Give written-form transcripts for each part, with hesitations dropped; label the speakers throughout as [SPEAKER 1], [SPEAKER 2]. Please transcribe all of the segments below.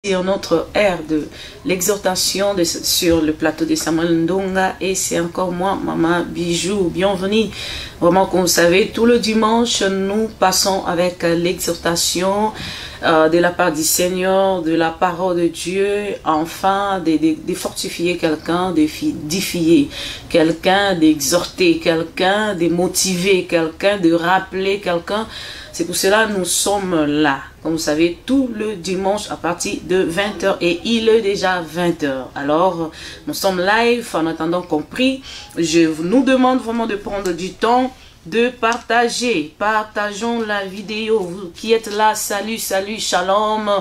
[SPEAKER 1] Sur notre ère de l'exhortation sur le plateau de Samuel Ndonga, et c'est encore moi, Maman Bijou. Bienvenue. Vraiment, comme vous savez, tout le dimanche, nous passons avec l'exhortation de la part du Seigneur, de la parole de Dieu, enfin de fortifier quelqu'un, d'édifier quelqu'un, d'exhorter quelqu'un, de motiver quelqu'un, de rappeler quelqu'un. C'est pour cela que nous sommes là, comme vous savez, tout le dimanche à partir de 20h, et il est déjà 20h. Alors, nous sommes live en attendant qu'on prie. Je nous demande vraiment de prendre du temps de partager. Partageons la vidéo. Vous qui êtes là, salut, salut, shalom.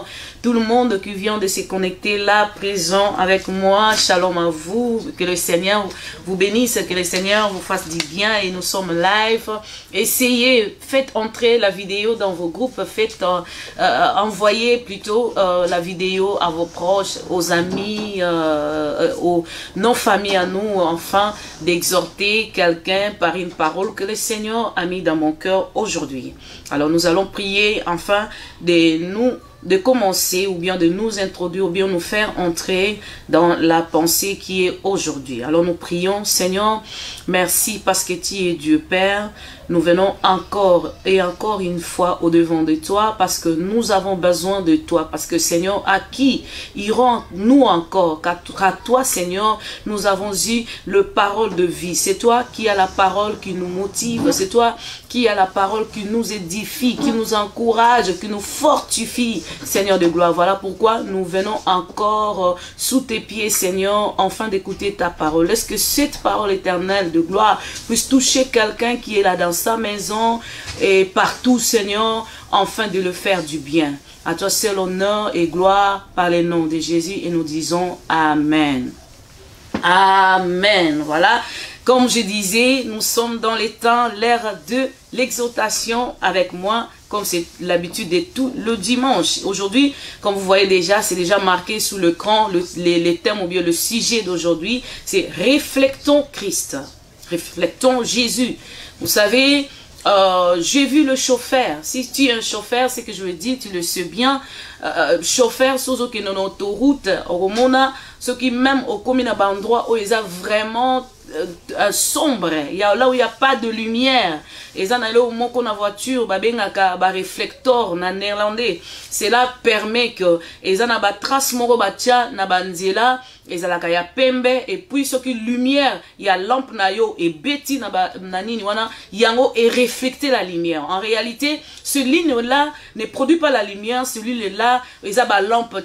[SPEAKER 1] Tout le monde qui vient de se connecter là, présent avec moi, shalom à vous. Que le Seigneur vous bénisse, que le Seigneur vous fasse du bien, et nous sommes live. Essayez, faites entrer la vidéo dans vos groupes, faites envoyer plutôt la vidéo à vos proches, aux amis, aux non-familles à nous, enfin, d'exhorter quelqu'un par une parole que le Seigneur a mis dans mon cœur aujourd'hui. Alors nous allons prier enfin de commencer, ou bien de nous introduire, ou bien nous faire entrer dans la pensée qui est aujourd'hui. Alors nous prions. Seigneur, merci parce que tu es Dieu Père. Nous venons encore et encore une fois au devant de toi parce que nous avons besoin de toi. Parce que Seigneur, à qui irons-nous encore? Qu'à toi Seigneur, nous avons eu le parole de vie. C'est toi qui as la parole qui nous motive. C'est toi qui as la parole qui nous édifie, qui nous encourage, qui nous fortifie. Seigneur de gloire, voilà pourquoi nous venons encore sous tes pieds, Seigneur, enfin d'écouter ta parole. Laisse que cette parole éternelle de gloire puisse toucher quelqu'un qui est là dans sa maison et partout, Seigneur, enfin de le faire du bien. À toi seul honneur et gloire par les noms de Jésus, et nous disons Amen. Amen. Voilà. Comme je disais, nous sommes dans les temps, l'ère de l'exhortation avec moi, comme c'est l'habitude de tout le dimanche. Aujourd'hui, comme vous voyez déjà, c'est déjà marqué sous l'écran, les thèmes ou bien le sujet d'aujourd'hui, c'est reflectons Christ, reflectons Jésus. Vous savez, j'ai vu le chauffeur. Si tu es un chauffeur, c'est que je veux dire, tu le sais bien. Chauffeur, ceux qui sont en autoroute, au Mona, ceux qui même au commun endroit où ils ont vraiment sombre, il y a là où il n'y a pas de lumière. Et ça, au moment qu'on a voiture, réflecteur en néerlandais. Cela permet que ils ont une trace moro batia na banzela, ils ont la pembe, et puis ce qui lumière, il y a lampe na yo et beti na nini wana yango et refléter la lumière. En réalité, ce ligne là ne produit pas la lumière, celui là, ils ont la lampe,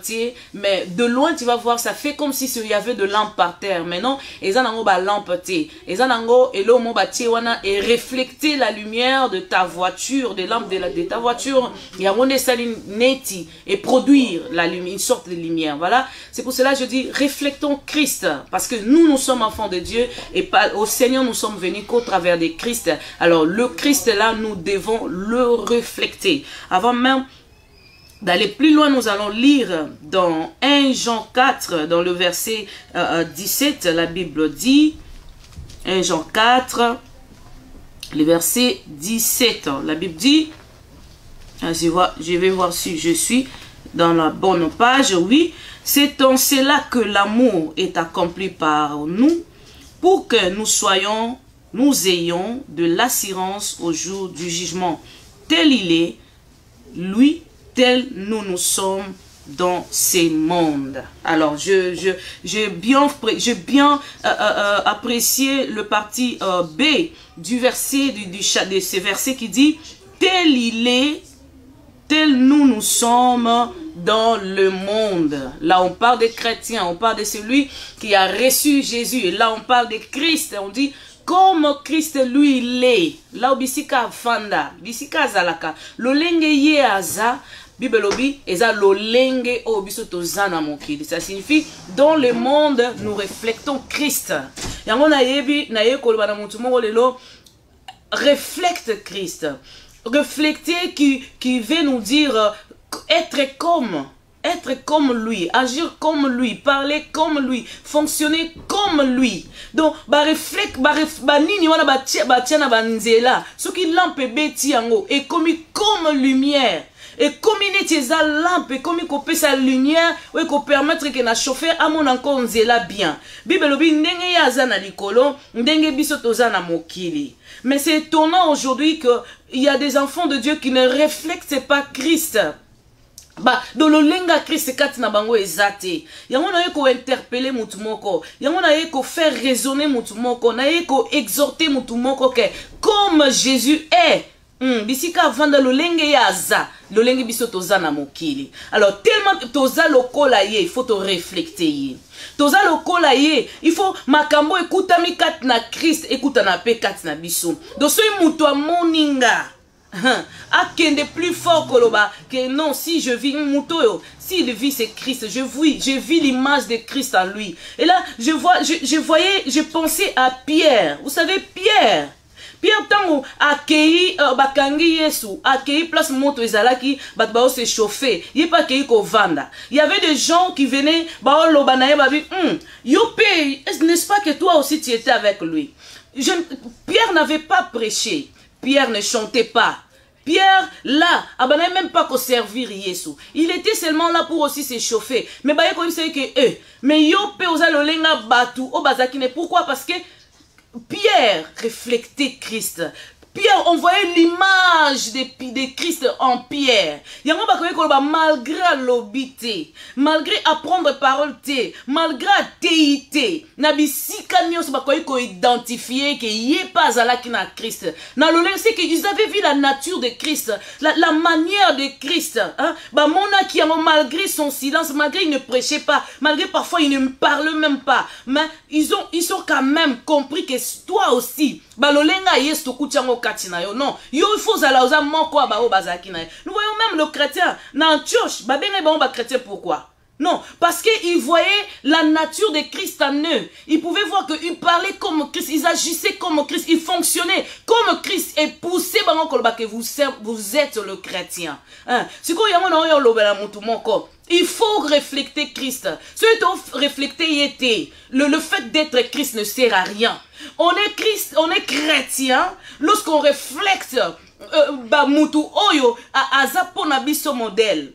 [SPEAKER 1] mais de loin tu vas voir, ça fait comme si il y avait de lampe par terre. Mais non, ils ont la lampe, ils ont et l'eau mon bâti wana et refléter la lumière de ta voiture, des lampes de ta voiture, il y a un saline neti et produire la lumière, une sorte de lumière. Voilà, c'est pour cela que je dis reflectons Christ, parce que nous sommes enfants de Dieu, et pas au Seigneur nous sommes venus qu'au travers de Christ. Alors le Christ là, nous devons le refléter. Avant même d'aller plus loin, nous allons lire dans 1 Jean 4, dans le verset 17, la Bible dit, 1 Jean 4, le verset 17, la Bible dit, je vais voir si je suis dans la bonne page, oui, c'est en cela que l'amour est accompli par nous, pour que nous ayons de l'assurance au jour du jugement. Tel il est, lui, tel nous sommes dans ces mondes. Alors, j'ai bien apprécié le parti B du verset, de ce verset qui dit, tel il est, tel nous sommes dans le monde. Là, on parle des chrétiens, on parle de celui qui a reçu Jésus. Et là, on parle de Christ. On dit, comme Christ, lui, il est. Là, bisika fanda, bisika zalaka. Lolenge ye aza, bibelobi, eza lolenge o bisoto zana mokili. Ça signifie, dans le monde, nous reflectons Christ. Yango na yebi, na ye koloba na mutumo lelo, reflecte Christ. Reflecter qui veut nous dire être comme lui, agir comme lui, parler comme lui, fonctionner comme lui. Donc, nini wana batia na banzela, ce qui lampe beti yango est comme lumière. Et comme il est sa lampe, comme il coupe sa lumière, et qu'on permettre que na chauffeur à mon encore nzela bien. Bible lobi ndenge ya zana likolo, ndenge biso tozana mokili. Mais c'est étonnant aujourd'hui que il y a des enfants de Dieu qui ne reflètent pas Christ. Bah, dans le lenga Christ kati na bango ezate. Yango na yeko interpeller mutu moko. Yango na yeko faire raisonner mutu moko. Na yeko exhorter mutu moko que comme Jésus est. Bisika vanda lo lenge yaza. Lo lenge biso toza na mokili. Alors tellement toza lokola ye, il faut te réfléchir ye. Toza lokola ye, il faut makambo ekutami kati na Christ, ekuta na pe kati na biso. Donc so mutu amoninga. Akende plus fort que non, si je vis s'il vit c'est Christ, je vis l'image de Christ en lui. Et là je pensais à Pierre. Vous savez Pierre tango accueilli bakangi Yesu, accueilli place moto ezalaki batbao se chauffer, il pas accueilli ko vanda. Il y avait des gens qui venaient ba loba na babi n'est-ce pas que toi aussi tu étais avec lui? Pierre n'avait pas prêché. Pierre ne chantait pas. Pierre, là, n'a même pas qu'au servir Yesu. Il était seulement là pour aussi se chauffer. Mais bah, il sait que mais yo pe osa lo lenga batu o bazakine. Pourquoi? Parce que Pierre reflétait Christ. Pierre, on voyait l'image de Christ en Pierre. Malgré l'obité, malgré apprendre parole, malgré téité, nabisika nyos bakoyiko identifier que yé pas à la kina Christ. Na le c'est qu'ils avaient vu la nature de Christ, la manière de Christ. Hein? Bah mona qui malgré son silence, malgré il ne prêchait pas, malgré parfois il ne parlait même pas, mais ils ont quand même compris que toi aussi, bah l'olenga yes to kuchango katina yo non, yo il faut zala oza moko ba o bazaki na. Nous voyons même le chrétien na Antioche, ba benga ba chrétien pourquoi? Non, parce qu'ils voyaient la nature de Christ en eux. Ils pouvaient voir qu'ils parlaient comme Christ, ils agissaient comme Christ, ils fonctionnaient comme Christ et poussé que vous êtes le chrétien. Hein? Il faut refléter Christ. Ce que refléter le fait d'être Christ ne sert à rien. On est Christ, on est chrétien lorsqu'on reflète mutu oyo azapona biso modèle.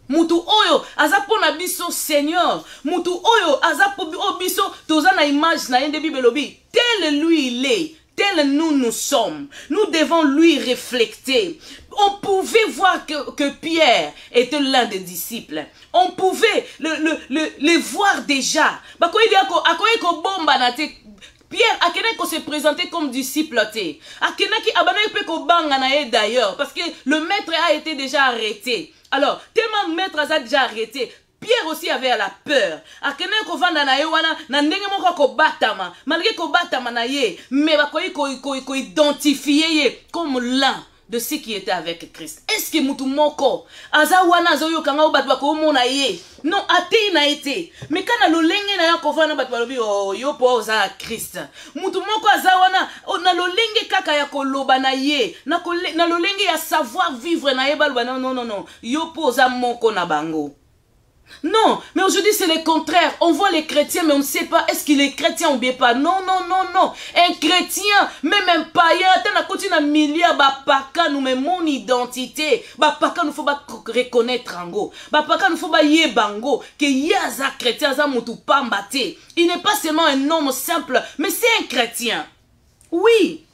[SPEAKER 1] Mutu oyo azapona biso Seigneur. Mutu oyo azapo biso toza na image na yende bibelobi. Tel lui il est. Tel nous sommes. Nous devons lui refléter. On pouvait voir que Pierre était l'un des disciples. On pouvait le voir déjà. Pierre a quelqu'un qui se présentait comme disciple. A quelqu'un qui a d'ailleurs. Parce que le maître a été déjà arrêté. Alors, tellement le maître a déjà arrêté. Pierre aussi avait la peur. A quelqu'un qui va na wana na ndenge moko ko batama, malgré ko batama na ye, mais ba ko identifier comme l'un de ceux qui étaient avec Christ. Est-ce que mutu moko aza wana zoyo kanga o batwa ko mona ye? Non, ate na été. Mais quand na lolenge na ya ko vana batwa lobi oh yo po za Christ. Mutu moko aza wana na lolenge kaka ya ko loba na ye, na lolenge ya savoir vivre na ye balba non. Yo po za moko na bango. Non, mais aujourd'hui c'est le contraire. On voit les chrétiens, mais on ne sait pas est-ce qu'il est chrétien ou bien pas. Non. Un chrétien, même un païen, t'as continué à milliard, bah paka nous met mon identité. Bah paka nous faut pas reconnaître ango. Bah paka nous faut pas yé bango. Que yaza chrétien, za mutu pambate. Il n'est pas seulement un homme simple, mais c'est un chrétien. Oui.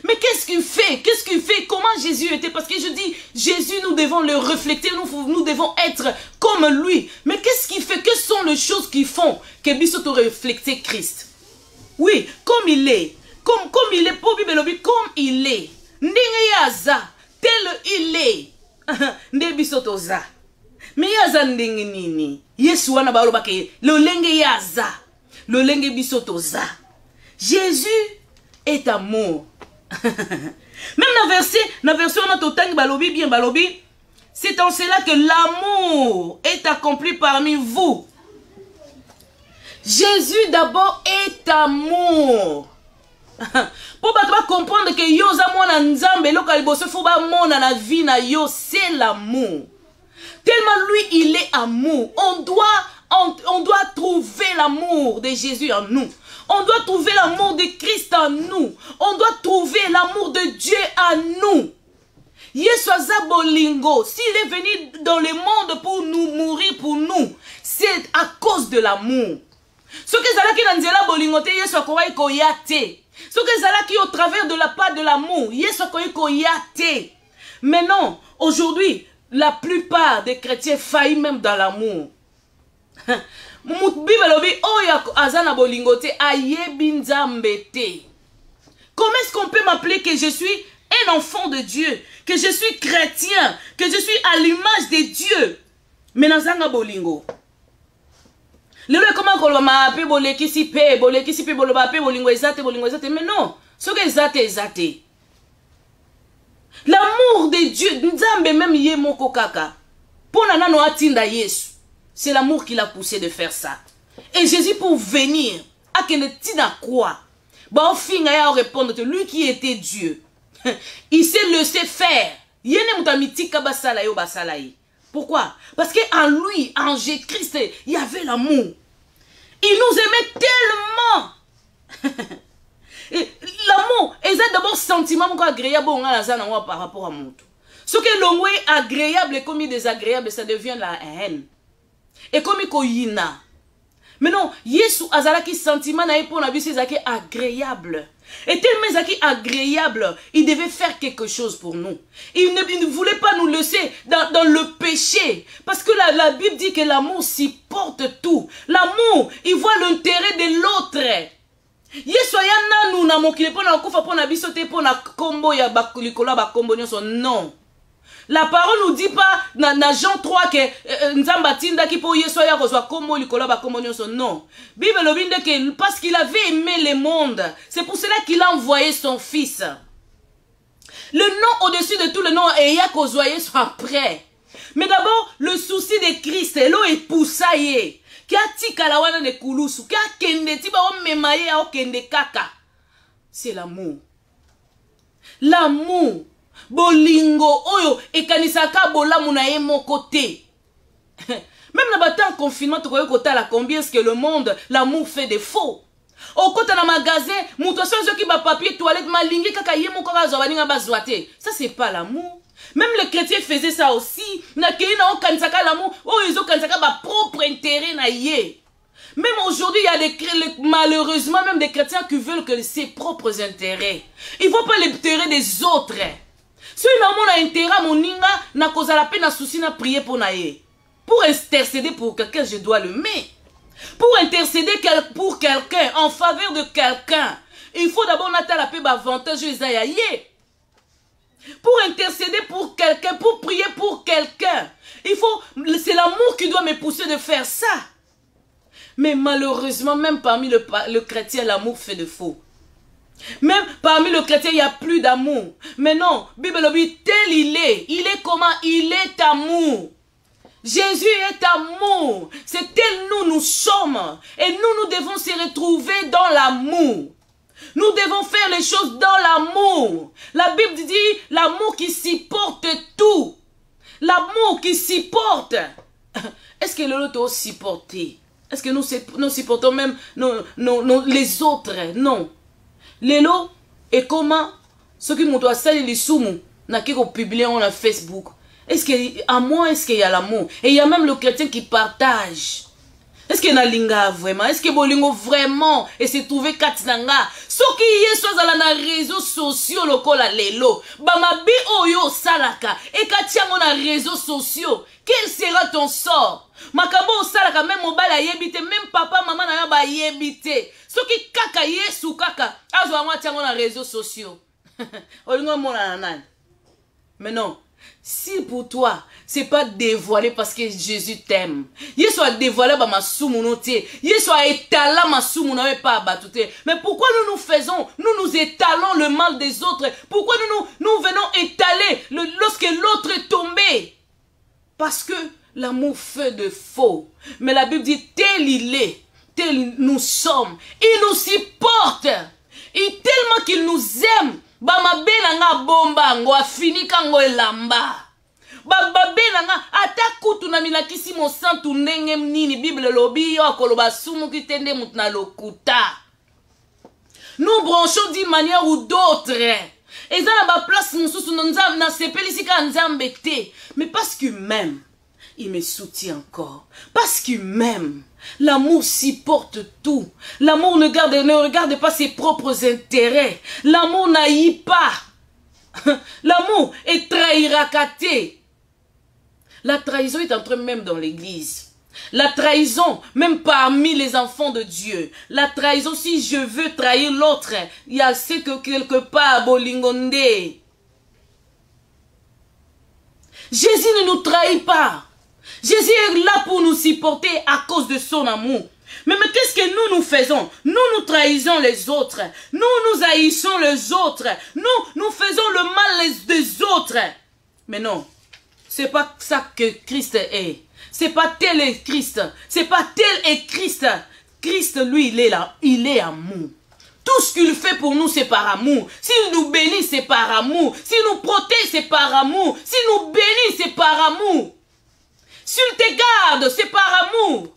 [SPEAKER 1] Mais qu'est-ce qu'il fait? Comment Jésus était? Parce que je dis, Jésus, nous devons le refléter, nous devons être comme lui. Mais qu'est-ce qu'il fait? Quelles sont les choses qui font que Bissoto refléter Christ? Oui, comme il est. Comme il est, pour Bibelobi, comme il est. Yaza, tel il est. Nde Bissoto za. Mais yaza ndenge nini? Yesu wana baoloba ke lo lenge yaza. Lo lenge Bissoto za. Jésus est amour. Même dans verset on a tout balobi bien balobi, c'est en cela que l'amour est accompli parmi vous. Jésus d'abord est amour. Pour comprendre que yo za mona nzambe loka liboso fo ba mona na vie na yo, c'est l'amour. Tellement lui il est amour. On doit trouver l'amour de Jésus en nous. On doit trouver l'amour de Christ en nous. On doit trouver l'amour de Dieu en nous. Yesu aza bolingo. S'il est venu dans le monde pour nous mourir pour nous, c'est à cause de l'amour. Ce que zalaki na nzela bolingo te Yesu akoyi koya te. Ce que zalaki au travers de la part de l'amour, Yesu akoyi koya te. Mais non, aujourd'hui, la plupart des chrétiens faillissent même dans l'amour. Bible lobi oya azana bolingo te ayebi nzambe te. Comment est-ce qu'on peut m'appeler que je suis un enfant de Dieu, que je suis chrétien, que je suis à l'image de Dieu, mais nazanga bolingo? Le comment qu'on m'a appelé bolekisi pe boloba pe bolingo ezate mais non, ce que ezate. L'amour de Dieu, nzambe même ye moko kaka. Pona nano atinda Yesu. C'est l'amour qui l'a poussé de faire ça. Et Jésus pour venir, à quel tina quoi? Bah au fin à répondre lui qui était Dieu. Il s'est laissé faire. Pourquoi? Parce qu'en lui, en Jésus-Christ, il y avait l'amour. Il nous aimait tellement. L'amour, et c'est d'abord sentiment agréable par rapport à mon tout. Ce que l'homme est agréable et comme il est désagréable, ça devient la haine. Et comme il y a. Mais non, Yesu azalaki sentiment na pour na biso ezaki agréable. Et tellement ezaki agréable, il devait faire quelque chose pour nous. Il ne voulait pas nous laisser dans le péché. Parce que la Bible dit que l'amour supporte tout. L'amour, il voit l'intérêt de l'autre. Yesu ayana nous na mokile pona kufa pona biso te pona kombo ya bakulikola ba kombo nyonso non. La parole nous dit pas dans Jean 3 que Nzambatinda qui pour Yesu ya kozwa kombo likola ba kombo nyonso non. Bible lobinde que parce qu'il avait aimé le monde, c'est pour cela qu'il a envoyé son fils. Le nom au-dessus de tout le nom et ya kozwa Yesu après. Mais d'abord le souci de Christ l'eau est poussaillé. C'est l'amour. L'amour. Bolingo oyo ekanisaka bolamu na ye mon côté. Même na bata en confinement tu koyo kota la combien est-ce que le monde l'amour fait défaut. Au côté na magasin, muto sonzo ki ba papier toilette malingi kaka ye moko ka zo baninga bazwate. Ça c'est pas l'amour. Même les chrétiens faisaient ça aussi. Na kei na okanisaka l'amour, oh ils ont kanisaka ba propre intérêt na ye. Même aujourd'hui, il y a malheureusement même des chrétiens qui veulent que ses propres intérêts. Ils ne voient pas l'intérêt des autres. Si on a un intérêt, mon ninga, n'a cause à la peine à souci, n'a prié pour naïe. Pour intercéder pour quelqu'un, je dois le mettre. Pour intercéder pour quelqu'un, en faveur de quelqu'un, il faut d'abord n'attendre la paix avantage Isaïe. Pour intercéder pour quelqu'un, pour prier pour quelqu'un, il faut, c'est l'amour qui doit me pousser de faire ça. Mais malheureusement, même parmi le chrétien, l'amour fait défaut. Même parmi le chrétien, il n'y a plus d'amour. Mais non, Bible dit, tel il est comment? Il est amour. Jésus est amour. C'est tel nous sommes. Et nous devons se retrouver dans l'amour. Nous devons faire les choses dans l'amour. La Bible dit, l'amour qui supporte tout. L'amour qui supporte. Est-ce que l'autre doit supporter? Est-ce que nous supportons même les autres? Non. Lélo, et comment ceux qui m'ont fait les soumous, n'a qu'à publier en Facebook. Est-ce qu'à moi, est-ce qu'il y a l'amour? Et il y a même le chrétien qui partage. Est-ce qu'il y a linga vraiment? Est-ce que bolingo vraiment? Et c'est trouvé katinanga. Ce qui est soit dans les réseaux sociaux, lokola lelo. Bamabi oyo salaka. Et katiango na réseaux sociaux. Quel sera ton sort? Makabo salaka même mobile a yebite, même papa, maman na ba yebite. Ce qui kaka yesu kaka. Azo amwa tiango na réseaux sociaux. Olingo mona nan. Mais non. Si pour toi, c'est pas dévoilé parce que Jésus t'aime. Il soit dévoilé par ma soumounoté. Il soit étalé ma soumounoté pas abattuté. Mais pourquoi nous faisons, nous étalons le mal des autres? Pourquoi nous venons étaler lorsque l'autre est tombé? Parce que l'amour fait de faux. Mais la Bible dit, tel il est, tel nous sommes. Il nous supporte. Et tellement qu'il nous aime. Bama benanga bomba ngo afini kango elamba. Baba benanga atakutu na milakisi mo santu ndenge nini Bible lobi yo koloba sumu kitende mutna lokuta. Nous branchons d'une manière ou d'autre. Et ça n'a pas place mon sous na sepelisika nzambe te. Mais parce que même il me soutient encore. Parce que même l'amour supporte tout. L'amour ne regarde pas ses propres intérêts. L'amour n'haït pas. L'amour est trahiracaté. La trahison est entrée même dans l'église. La trahison, même parmi les enfants de Dieu. La trahison, si je veux trahir l'autre, il y a ce que quelque part, bolingonde. Jésus ne nous trahit pas. Jésus est là pour nous supporter à cause de son amour. Mais qu'est-ce que nous faisons? Nous trahissons les autres. Nous haïssons les autres. Nous faisons le mal des autres. Mais non, c'est pas ça que Christ est. C'est pas tel est Christ. C'est pas tel est Christ. Christ, lui, il est là. Il est amour. Tout ce qu'il fait pour nous, c'est par amour. S'il nous bénit, c'est par amour. S'il nous protège, c'est par amour. S'il nous bénit, c'est par amour. S'il te garde, c'est par amour.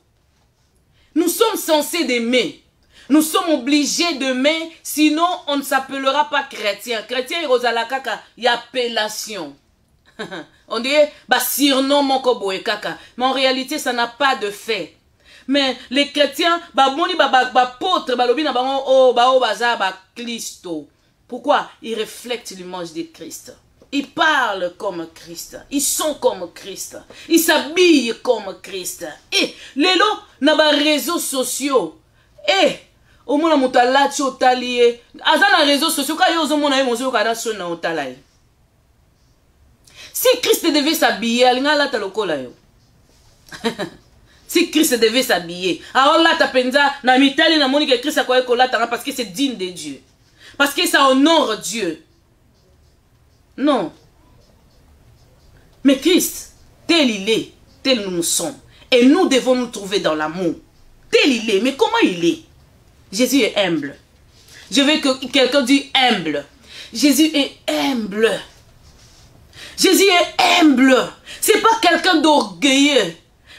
[SPEAKER 1] Nous sommes censés d'aimer. Nous sommes obligés d'aimer, sinon on ne s'appellera pas chrétien. Chrétien, il y a appellation. On dirait surnom mon koboe kaka. Mais en réalité, ça n'a pas de fait. Mais les chrétiens, pourquoi? Ils reflètent l'image de Christ. Ils parlent comme Christ. Ils sont comme Christ. Ils s'habillent comme Christ. Et les lots n'a pas réseaux sociaux. Et au moins la tu otalié. Azana réseaux sociaux quand yo zo mona mo zo kada sona otalai. Si Christ devait s'habiller, si Christ devait s'habiller, alors là, ta penza, na mitali na moni que Christ a quoi parce que c'est digne de Dieu. Parce que ça honore Dieu. Non. Mais Christ, tel il est, tel nous sommes. Et nous devons nous trouver dans l'amour. Tel il est. Mais comment il est? Jésus est humble. Je veux que quelqu'un dise humble. Jésus est humble. Jésus est humble. C'est pas quelqu'un d'orgueilleux.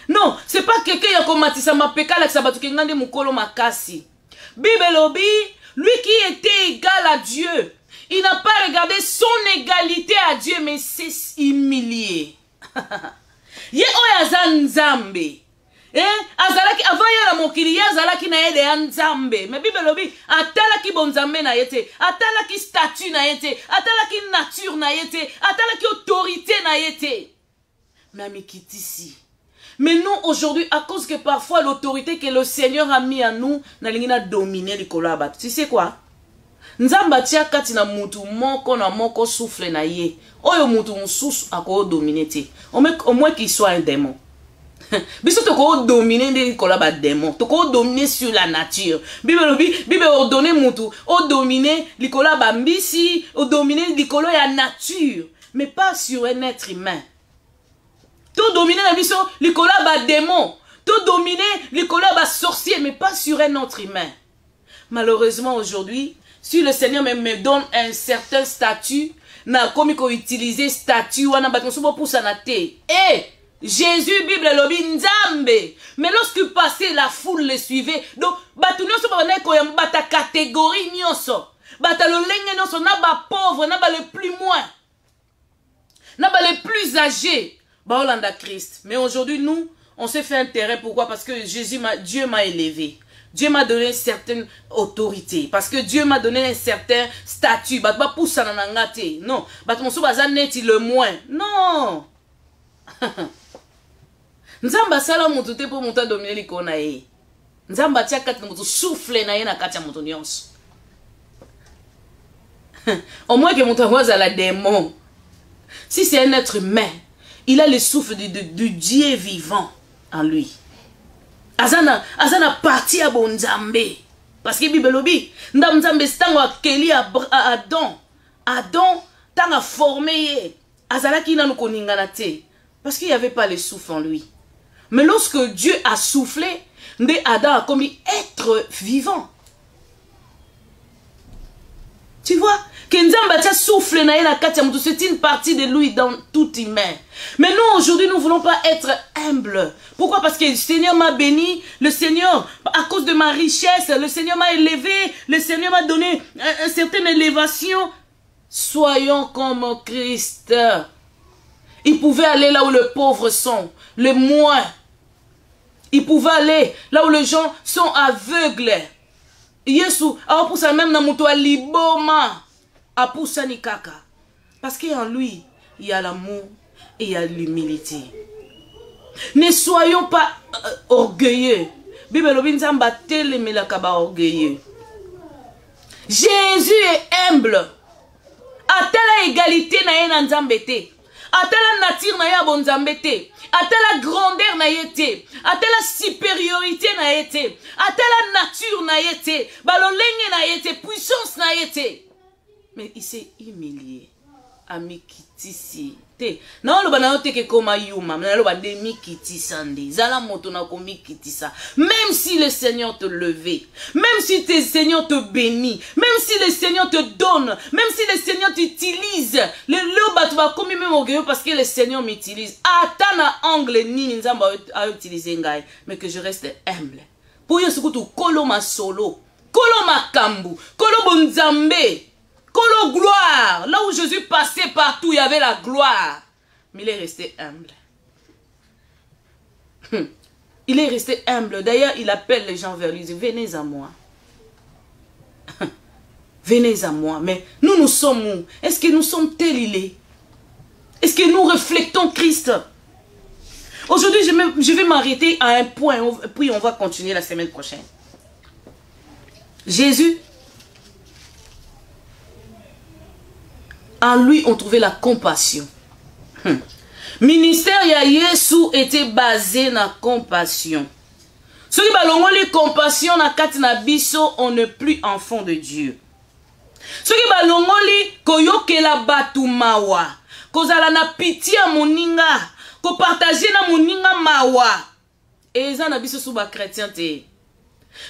[SPEAKER 1] Non, c'est pas quelqu'un qui a commencé sa mapeka la sabatu kengande mukolo makasi. Bibelobi, lui qui était égal à Dieu, il n'a pas regardé son égalité à Dieu, mais s'est humilié. Ye oya nzambe. Azalaki avant ya mokili ya azalaki na yede ya nzambe. Mais bibelobi, atalaki bonzambe na yete, atalaki statut na yete, atalaki nature na yete, atalaki autorité na yete. Mais amikitisi. Mais nous, aujourd'hui, à cause que parfois l'autorité que le Seigneur a mis à nous, n'a dominé les collaborateurs. Tu sais quoi? Nzamba tia kati na mutu moko na moko souffle na ye. Oyo mutu msusu ako dominer te. Au moins qu'il soit un démon. Biso toko dominer les collaborateurs démons. Toko dominer sur la nature. Bible ordonner mutu, o dominer les collaborateurs mbisi, o dominer les collaborateurs ya nature, mais pas sur un être humain. Tout dominer la mission, les collabs démons. Tout dominer les collabs sorciers, mais pas sur un autre humain. Malheureusement, aujourd'hui, si le Seigneur me donne un certain statut, na comme il faut utiliser statut, ou na baton pour sanate. Eh, Jésus, Bible, lobi nzambe. Mais lorsque passait, la foule le suivait. Donc, baton nyoso pa na ko yam bata catégorie nyoso. Bata le lenge nyoso na ba pauvre, na ba le plus moins. Na ba les plus âgés. Christ. Mais aujourd'hui, nous, on s'est fait un terrain. Pourquoi? Parce que Dieu m'a élevé. Dieu m'a donné une certaine autorité. Parce que Dieu m'a donné un certain statut. Non. Le moins. Non. Nzamba sala mutu te po mutu dominer likona ye. Nzamba tia kati mutu souffle na ye na kati ya mutu nyonso. Au moins que mutu voit la démon. Si c'est un être humain, il a le souffle du Dieu vivant en lui. Azana parti à bonzambe. Parce que Bible lobi, ndamzambe stango akeli Adam. Adam tanga formé. Azana ki nanu koningana te. Parce qu'il n'y avait pas le souffle en lui. Mais lorsque Dieu a soufflé, Adam a commis être vivant. Tu vois? C'est une partie de lui dans tout humain. Mais nous, aujourd'hui, nous ne voulons pas être humbles. Pourquoi? Parce que le Seigneur m'a béni. Le Seigneur, à cause de ma richesse, le Seigneur m'a élevé. Le Seigneur m'a donné une certaine élévation. Soyons comme Christ. Il pouvait aller là où les pauvres sont, les moins. Il pouvait aller là où les gens sont aveugles. Yesu, a pour ça même na muto liboma, a pour ça ni kaka. Parce qu'en lui, il y a l'amour et il y a l'humilité. Ne soyons pas orgueilleux. Bible obinzamba tele melakaba orgueilleux. Jésus est humble. A telle égalité na ye nzambe te. A telle nature na ye bonzambe te. A telle grandeur na ye te. A telle supériorité na ye te. A telle nature na ye te. Balolenge na ye te. Puissance na ye te. Mais il s'est humilié. Amikitisi te. Na lo bana te ke koma yuma. Na lo bande mikitsande. Zala moto na ko mikitisa. Même si le Seigneur te levait, même si le Seigneur te bénit, même si le Seigneur te donne, même si le Seigneur t'utilise, le batu va comme même orgueilleux parce que le Seigneur m'utilise. Atana angle ni nzamba a utiliser ngai, mais que je reste humble. Pour yo sukutu kolo ma solo, kolo ma kambu, kolo bonzambe. Kolo gloire, là où Jésus passait partout, il y avait la gloire. Mais il est resté humble. Il est resté humble. D'ailleurs, il appelle les gens vers lui. Il dit, venez à moi. Venez à moi. Mais nous sommes où? Est-ce que nous sommes tels il est? Est-ce que nous reflétons Christ? Aujourd'hui, je vais m'arrêter à un point, puis on va continuer la semaine prochaine. Jésus, en lui, on trouvait la compassion. Ministère ya Yesu était basé sur la compassion. Ceux qui balongent les compassion na katina biso, on n'est plus enfant de Dieu. Ceux qui balongent les koyoke la batu mawa, kozala na pitié à moninga, ko partager na moninga mawa. Et ça na biso sous ba chrétien te.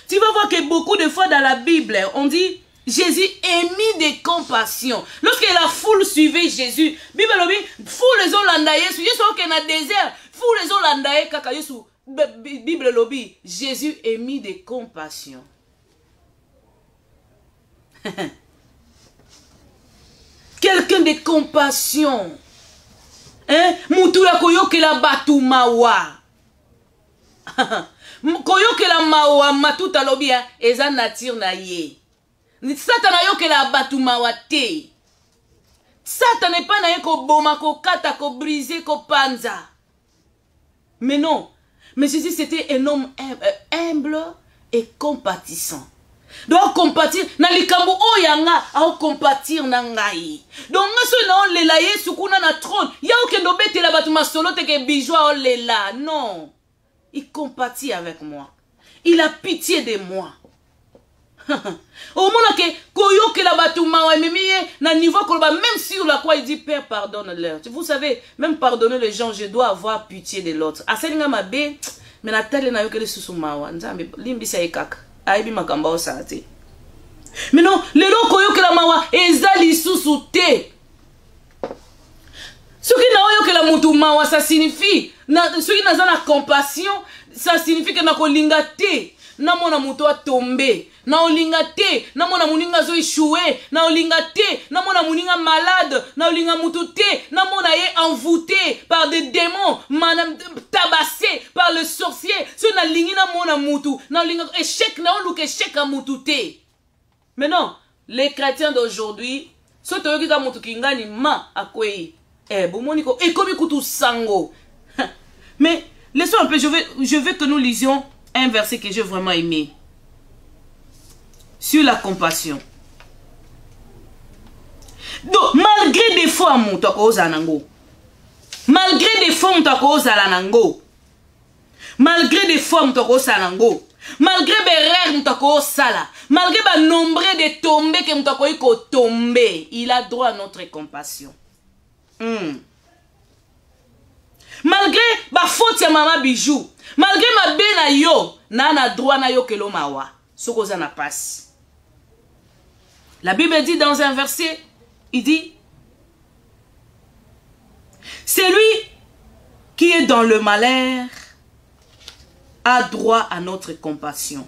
[SPEAKER 1] Tu vas voir que beaucoup de fois dans la Bible, on dit Jésus émis de compassion. Lorsque la foule suivait Jésus, Bible lobi, foule les Hollandais, Yesu qui est dans le désert, foule les Hollandais, kaka Yesu, Bible lobi, Jésus émis de compassion. Quelqu'un de compassion. Hein? Moutoula koyoke la batu mawa. Koyoke la mawa matuta lobi, eza nature na ye. Satan na yo ke la batuma wate. Satan n'est pas na yo ko boma, ko kata, ko briser, ko panza. Mais non. Mais Jésus c'était un homme humble et compatissant. Donc compatir na likambo oyanga a compatir na ngai. Donc ngaso na on lela Yesu kuna na trône. Ya okendo bete la batuma solo te ke bijwa on lela. Non. Il compatit avec moi. Il a pitié de moi. Au moment que koyoke la batuma wa mimiye na niveau koloba même sur la croix il dit Père pardonne-leur. Vous savez même pardonner les gens je dois avoir pitié de l'autre. Aselinga mabe mais na tele na yokele susuma wa nzambe limbisa ekaka aibi makamba osate. Mais non lelo koyoke la mawa ezali susu te. Ce qui na yoke la mutu mawa ça signifie na ce qui na za na compassion ça signifie que na kolinga te. Na mona muto a tombé, na olinga te, na mona muninga zo échoué, na olinga te, na mona muninga malade, na olinga mutu te, na mona ye envoûté par des démons, manam tabassé par le sorcier, so na lingi na mona mutu, na olinga échec na oluke échec a mutu te. Mais non, les chrétiens d'aujourd'hui, so to yokika mutu kingani ma akwei, bomoniko, et comme kutu sango. Mais laissons un peu, je veux que nous lisions un verset que j'ai vraiment aimé. Sur la compassion. Donc, malgré des fois, malgré des fois, malgré des fois, malgré des rêves, malgré le nombre de tombées que tomber, il a droit à notre compassion. Malgré ma faute ya maman bijou, malgré ma bena yo, nana droit na yo kelo mawa, soko za na passe. La Bible dit dans un verset, il dit, c'est lui qui est dans le malheur a droit à notre compassion.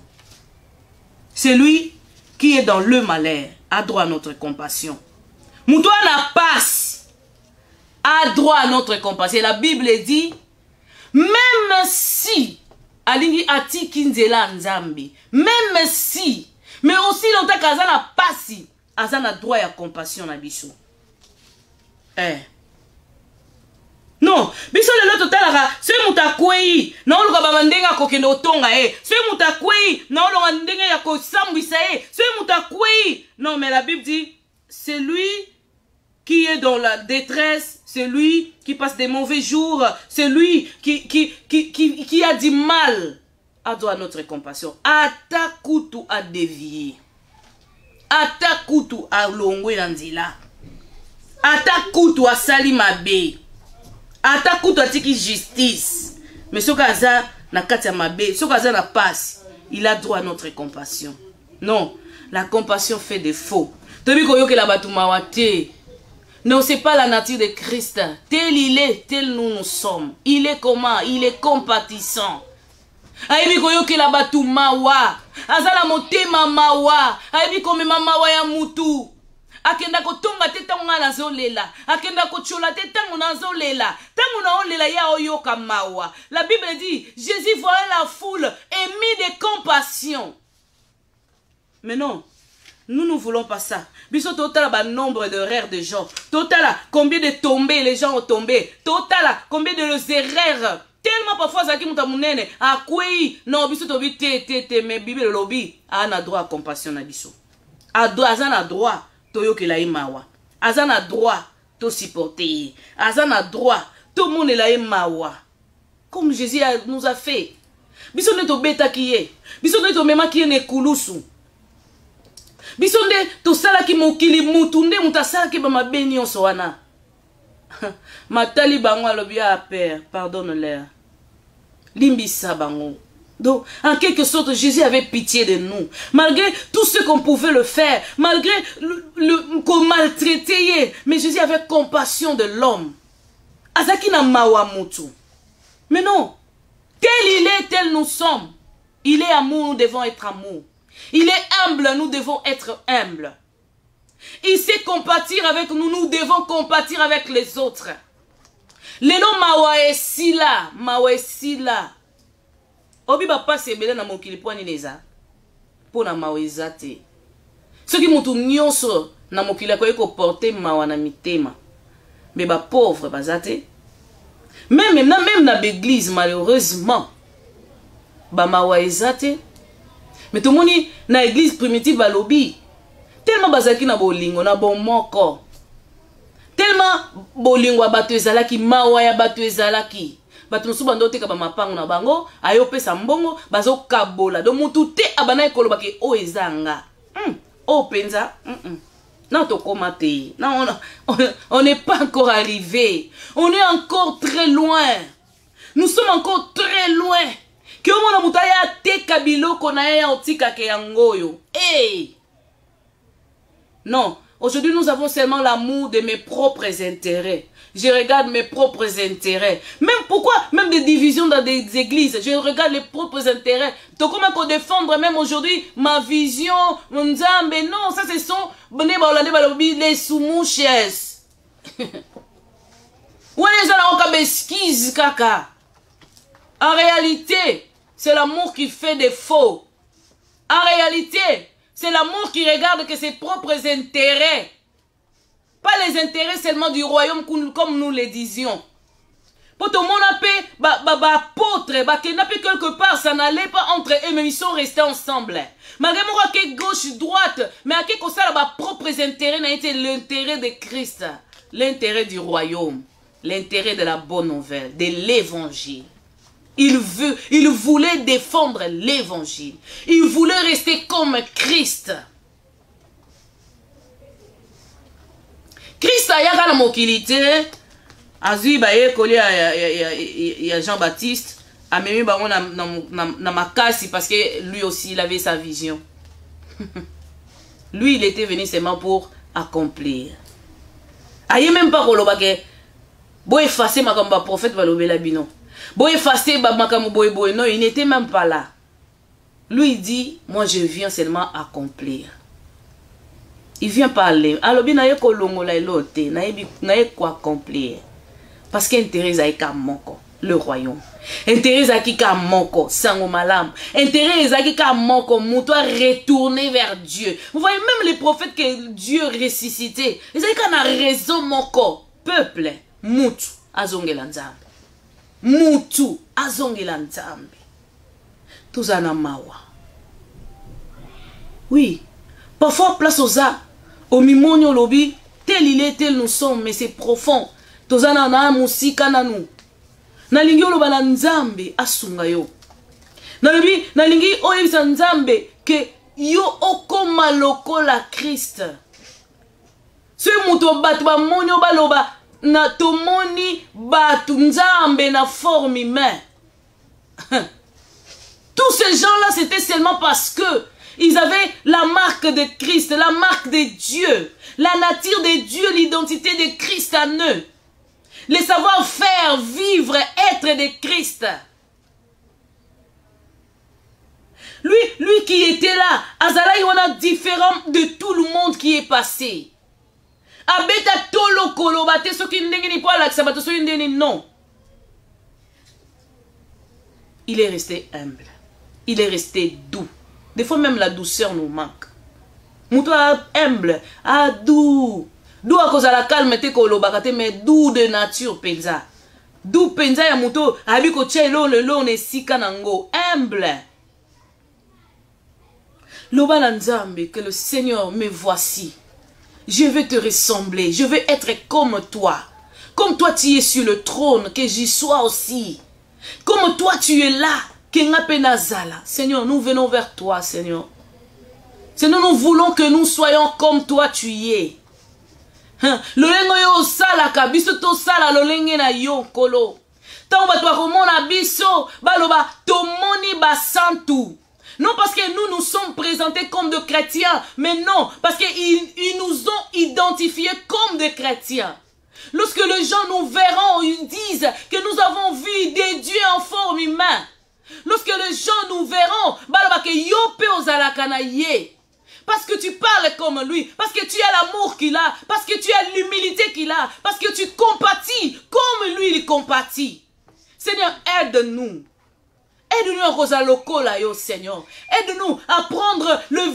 [SPEAKER 1] C'est lui qui est dans le malheur a droit à notre compassion. Moutoua n'a passe. A droit à notre compassion. La Bible dit, même si, alingi ati kinzela nzambi, même si, mais aussi longtemps qu'Azana passe, Azana droit à compassion na biso. Non, biso le lot totalaka, ce mutakwei, na oluka bamandenga kokende otonga ce mutakwei, na oluka ndenga ya kosambwisa ce mutakwei. Non, mais la Bible dit, c'est lui qui est dans la détresse, c'est lui qui passe des mauvais jours, c'est lui qui a du mal à droit notre compassion. Atakutu a dévié. Atakutu a longwe nanzila. Atakutu a sali mabe. Atakutu a tiki justice. Mais ce kaza na katia mabe, ce kaza na passe, il a droit à notre compassion. Non, la compassion fait défaut. Tobi koyo ke la batumawate. Non, c'est pas la nature de Christ. Tel il est, tel nous sommes. Il est comment? Il est compatissant. Aibi koyo ke la batumawa. Azala motema mawa. Aibi kome mamawa ya mutu. Akenda ko tonga te tango na zolela. Akenda ko chola te tango na zolela. Tango na olela ya oyoka mawa. La Bible dit, Jésus voyait la foule et mit de compassion. Mais non, nous ne voulons pas ça. Biso total ba nombre de erreurs de gens. Total combien de tombées les gens ont tombé. Total combien de erreurs. Tellement parfois ça qui monta munene. A kwei non biso to bi te mais Bible lobby a droit à compassion na biso. A droit azana droit to yokela imawa. Azana droit to supporter. Azana droit tout le monde est là mawa. Comme Jésus nous a fait. Biso ne to beta kiye. Biso ne to mema kiye ne kulusu. Bisonde to sala ki mokili mutunde mutasala ki ba mabeni onso wana. Matali bango alobi a père, pardonne-leur. Limbisa bango. Donc, en quelque sorte, Jésus avait pitié de nous. Malgré tout ce qu'on pouvait le faire, malgré qu'on maltraitait, mais Jésus avait compassion de l'homme. Azaki na mawa mutu. Mais non, tel il est, tel nous sommes. Il est amour, nous devons être amour. Il est humble, nous devons être humbles. Il sait compatir avec nous, nous devons compatir avec les autres. Lelo mawa esila, mawa esila. Obi ba passe ebele na mokili po ani leza. Po na mawa ezate. Soki mutu nyonso na mokili ko eko porter mawa na mitema. Mais ba pauvre bazate. Même na l'église malheureusement. Ba mawa ezate. Mais tout le monde dans l'église primitive à lobby. Tellement bazaki na bolingo na bon moko. Tellement bolingo batu ezalaki mawa ya batu ezalaki. Batu musu bando te ka ba mapango na bango ayo pesa mbongo bazo kabola. Donc mutu te abana ekolo baki o ezanga. O penza. Non to komate. Non on n'est pas encore arrivé. On est encore très loin. Nous sommes encore très loin. Que on a mutaya te kabilo kona ya otika ke yangoyo. Hey! Non, aujourd'hui nous avons seulement l'amour de mes propres intérêts. Je regarde mes propres intérêts. Même pourquoi? Même des divisions dans des églises. Je regarde les propres intérêts. Donc comment qu'on défendre même aujourd'hui ma vision, mon nzambe. Non, ça ce sont les soumouches. Où est les gens kaka? En réalité, c'est l'amour qui fait défaut. En réalité, c'est l'amour qui regarde que ses propres intérêts. Pas les intérêts seulement du royaume comme nous les disions. Pour tout le monde, apôtre, quelque part, ça n'allait pas entre eux, mais ils sont restés ensemble. Malgré moi, gauche, droite, mais à quelque ça, leurs propres intérêts n'a été l'intérêt de Christ, l'intérêt du royaume, l'intérêt de la bonne nouvelle, de l'évangile. Il voulait défendre l'évangile. Il voulait rester comme Christ. Christ a yaka na mokilité. Azui ba ye koli ya Jean-Baptiste. A memi bango na makasi parce que lui aussi il avait sa vision. Lui il était venu seulement pour accomplir. Aye même pas koloba ke bo effacer makamba prophète va lobela bino. Bon effacer non, il n'était même pas là. Lui il dit, moi je viens seulement accomplir. Il vient parler. Alors, il y a quoi accomplir. Parce qu'intérêt à Ikamoko, le royaume. Intérêt à Ikamoko, sango malam. Intérêt à Ikamoko, mouto retourner vers Dieu. Vous voyez même les prophètes que Dieu ressuscité. Ils ont raison moko. Peuple, moutou, azongela nzambe. Moutou, azongela nzambe. Tuzana mawa. Oui. Parfois, place aux a. Au mimonio lobby, tel il est, tel nous sommes, mais c'est profond. Tozana na musika na nous. Nalingi oloba na nzambe asunga yo. Nalingi oyebisa nzambe ke yo okoma lokola Christ. Ce muto batu ba monyo baloba na tomoni batu nzambe na forme humaine. Tous ces gens-là, c'était seulement parce que ils avaient la marque de Christ, la marque de Dieu, la nature de Dieu, l'identité de Christ en eux. Les savoir-faire, vivre, être de Christ. Lui qui était là, Azala, il y en a différent de tout le monde qui est passé. Abeta tolo kolobate, ce qui n'est pas là, non. Il est resté humble. Il est resté doux. Des fois même la douceur nous manque. Mouto humble, doux. Doux à cause de la calme, mais doux de nature, penza. Doux penza ya mouto, abiko tchelo le long ne sika nango. Humble. Loba Nzambe, que le Seigneur me voici. Je veux te ressembler. Je veux être comme toi. Comme toi tu es sur le trône, que j'y sois aussi. Comme toi tu es là. Seigneur, nous venons vers toi, Seigneur. Seigneur, nous voulons que nous soyons comme toi tu es. Lolengo yo sala kabiso to sala lolenge na yo kolo. Tango batwa komona biso baloba tomoni basantu. Non parce que nous nous sommes présentés comme des chrétiens, mais non, parce qu'ils nous ont identifiés comme des chrétiens. Lorsque les gens nous verront, ils disent que nous avons vu des dieux en forme humaine. Lorsque les gens nous verront, parce que tu parles comme lui, parce que tu as l'amour qu'il a, parce que tu as l'humilité qu'il a, parce que tu compatis comme lui il compatit. Seigneur, aide-nous. Aide-nous à Rosaloko là, yo Seigneur. Aide-nous à prendre la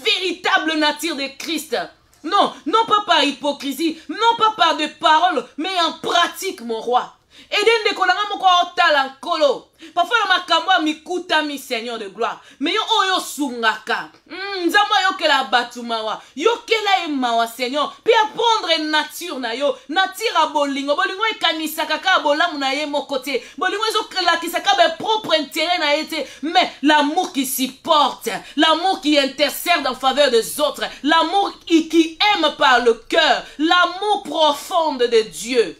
[SPEAKER 1] véritable nature de Christ. Non, non pas par hypocrisie, non pas par des paroles, mais en pratique, mon roi. Aidez-nous konanga moko otala nkolo. Parfois la makambo mikuta mi Seigneur de gloire. Mais yo oyo sungaka. Nzambo yo ke la batumawa. Yo ke la emawa Seigneur. Puis apprendre nature na yo. Nature a bolingo. Bolingo e kanisa kaka bolamu na ye mokote. Bolingo ezo la kisaka be propre intérêt na yete. Mais l'amour qui supporte. L'amour qui intercède en faveur des autres. L'amour qui aime par le cœur. L'amour profond de Dieu.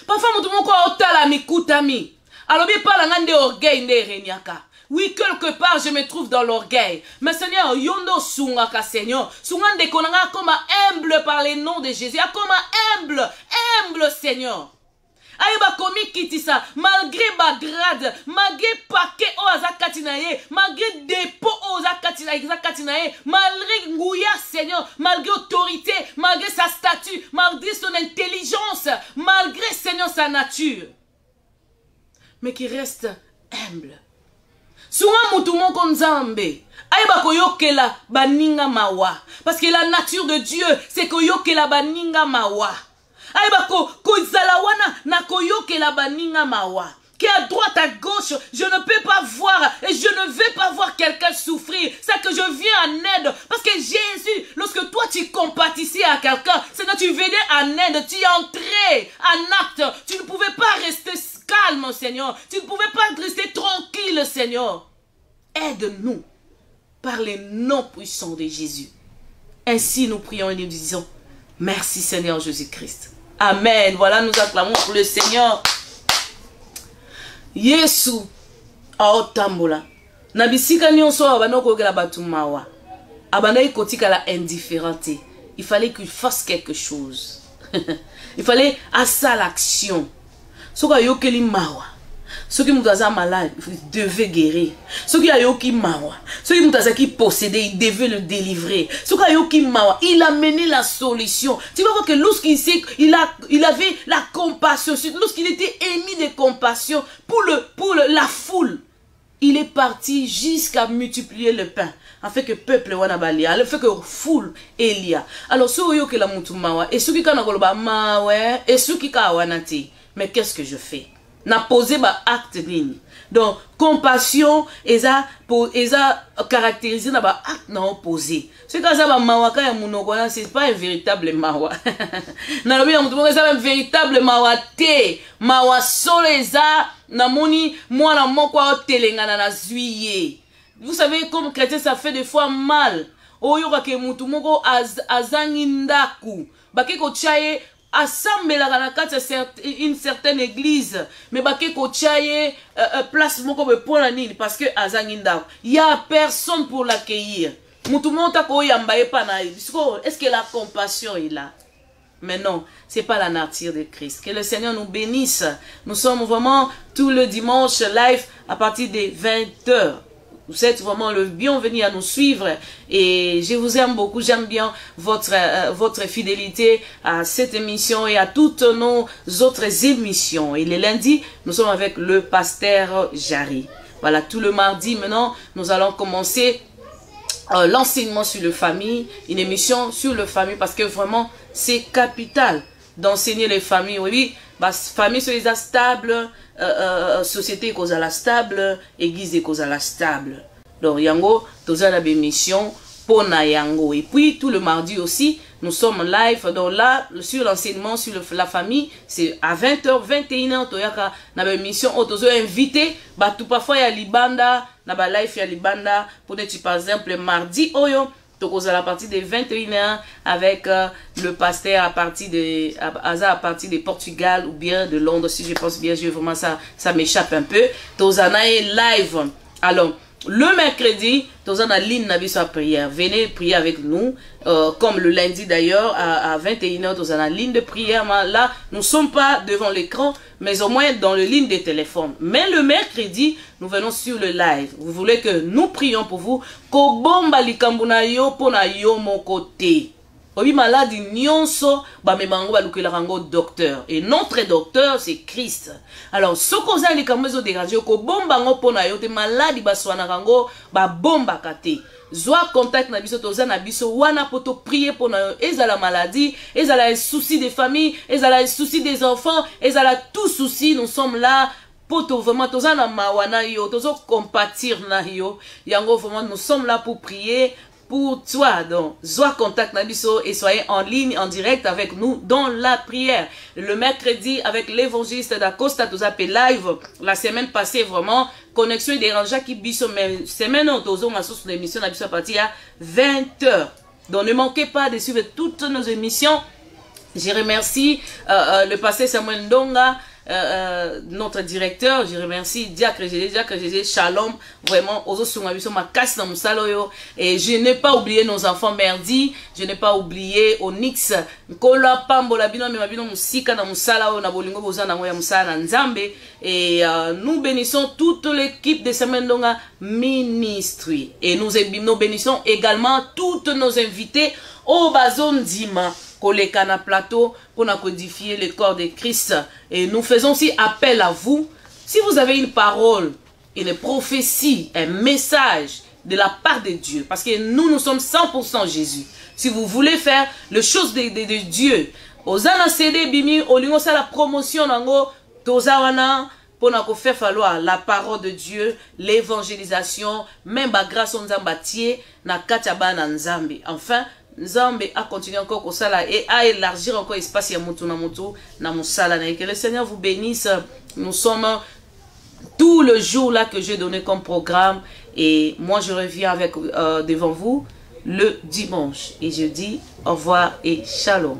[SPEAKER 1] Parfois, nous devons otala mikutami. Alors, bien pas la de orgueil ne renyaka. Oui, quelque part, je me trouve dans l'orgueil. Mais Seigneur, yondo sungaka, Seigneur. Sungande konanga comme humble par les noms de Jésus. Comme humble, Seigneur. Aïba komi kitisa, malgré bagrade, malgré paquet o azakatinaye, malgré dépôt o azakatinaye, malgré ngouya Seigneur, malgré autorité, malgré sa statue, malgré son intelligence, malgré Seigneur sa nature, mais qui reste humble. Souvent moutoumon konzambe, aïba koyokela baninga mawa, parce que la nature de Dieu, c'est koyokela baninga mawa. Aïbako, kozalawana na koyoke la baninga mawa. Qui à droite, à gauche, je ne peux pas voir et je ne veux pas voir quelqu'un souffrir. C'est que je viens en aide. Parce que Jésus, lorsque toi tu compatissais à quelqu'un, c'est que tu venais en aide, tu entrais en acte. Tu ne pouvais pas rester calme, Seigneur. Tu ne pouvais pas rester tranquille, Seigneur. Aide-nous par les noms puissants de Jésus. Ainsi nous prions et nous disons, merci Seigneur Jésus-Christ. Amen. Voilà, nous acclamons pour le Seigneur. Yesu aotambola. Nabisika nyonso abanoko ke la batumawa. Abana ikotika la indifférente. Il fallait qu'il fasse quelque chose. Il fallait à ça l'action. Soka yokeli mawa. Ceux qui sont malades, vous devez guérir. Ceux qui sont mawa, ceux qui sont possédés, ils devaient le délivrer. Ceux qui sont mawa, il a mené la solution. Tu vas voir que lorsqu'il il avait la compassion, lorsqu'il était émis de compassion pour la foule, il est parti jusqu'à multiplier le pain. Afin que le peuple wanabali, afin que foule Elia. Alors, ceux qui la mutu mawa, et ceux qui sont mawa, et ceux qui sont mais qu'est-ce que je fais? N'a posé ma acte ligne. Donc, compassion, eza caractérisé na ba acte na opposé. Ce que ça ba mawa ka ya munoko na c'est pas un véritable mawa. Na lobi na mutu mo ça un véritable mawa te. Mawa solo eza na moni mwana moko a telengana na zuiye. Vous savez comme chrétien ça fait des fois mal. Oyo ka ke mutu moko azangi ndaku. Ba ke ko chaye assemble une certaine église mais baké ko chaye place moko be pour la nini parce que azanginda il y a personne pour l'accueillir mutu monta ko yamba e pa na est-ce que la compassion est là? Mais non, c'est pas la nature de Christ. Que le Seigneur nous bénisse. Nous sommes vraiment tout le dimanche live à partir des 20h. Vous êtes vraiment le bienvenu à nous suivre et je vous aime beaucoup. J'aime bien votre fidélité à cette émission et à toutes nos autres émissions. Et les lundis, nous sommes avec le pasteur Jarry. Voilà, tout le mardi maintenant, nous allons commencer l'enseignement sur la famille, une émission sur la famille parce que vraiment c'est capital d'enseigner les familles. Oui, famille soit stable. Société cause à la stable, église cause à la stable. Donc yango, tous la bémission pour na yango. Et puis tout le mardi aussi, nous sommes live. Donc là, sur l'enseignement sur la famille, c'est à 20h, 21h. Toyaka na bémission, autozo invité. Bah tout parfois il y a libanda, na ba live il y a libanda. Pour être par exemple mardi oyo. Donc, à partir de 21h avec le pasteur à partir de Portugal ou bien de Londres, si je pense bien, vraiment ça m'échappe un peu. Donc, on a live. Alors, le mercredi, on a ligne à prière. Venez prier avec nous, comme le lundi d'ailleurs, à 21h, on a la ligne de prière. Là, nous ne sommes pas devant l'écran, mais au moins dans le ligne de téléphone. Mais le mercredi, nous venons sur le live. Vous voulez que nous prions pour vous? Kobomba likambuna yo pona yo mon côté. Obi maladi nyonso ba memango ba lukela rango docteur et notre docteur c'est Christ. Alors ce qu'on a likambezo déranger kobomba ngo pona yo te maladi ba swana rango ba bomba kate. Zoa contact na biso toza na biso wana poto prier pour na ezala maladie, ezala souci des familles, ezala souci des enfants, ezala tout souci, nous sommes là poto vraiment toza na mawana yo, tozo compatir na yo. Yango vraiment nous sommes là pour prier pour toi. Donc, sois contact Nabiso et soyez en ligne, en direct avec nous dans la prière. Le mercredi, avec l'évangéliste d'Acosta, nous appelle live. La semaine passée, vraiment, connexion dérangeante qui biso, mais semaine où nous avons une émission Nabiso à partir à 20h. Donc, ne manquez pas de suivre toutes nos émissions. Je remercie le pasteur Samuel Ndonga, notre directeur. Je remercie Diacre Jésus, Shalom, vraiment et je n'ai pas oublié nos enfants merdi, je n'ai pas oublié Onyx Nkola Pambola bino me mabino musika na musala na bolingo bozana ngoya musala na Nzambe. Et nous bénissons toute l'équipe de Samendonga Ministry et nous bénissons également toutes nos invités au Bazon Dima Kolekana plateau pour nous codifier le corps de Christ. Et nous faisons aussi appel à vous. Si vous avez une parole, une prophétie, un message de la part de Dieu, parce que nous sommes 100% Jésus. Si vous voulez faire les choses de Dieu, Osana CD Bimi, Olingosa la promotion nango, Tozawana, pour nous faire falloir la parole de Dieu, l'évangélisation, même la grâce en Zambatier, na Katiaba na Nzambe. Enfin, Nzambe a continué encore au sala et à élargir encore l'espace ya mutu na mutu na musala. Que le Seigneur vous bénisse. Nous sommes tout le jour là que j'ai donné comme programme et moi je reviens avec devant vous le dimanche et je dis au revoir et shalom.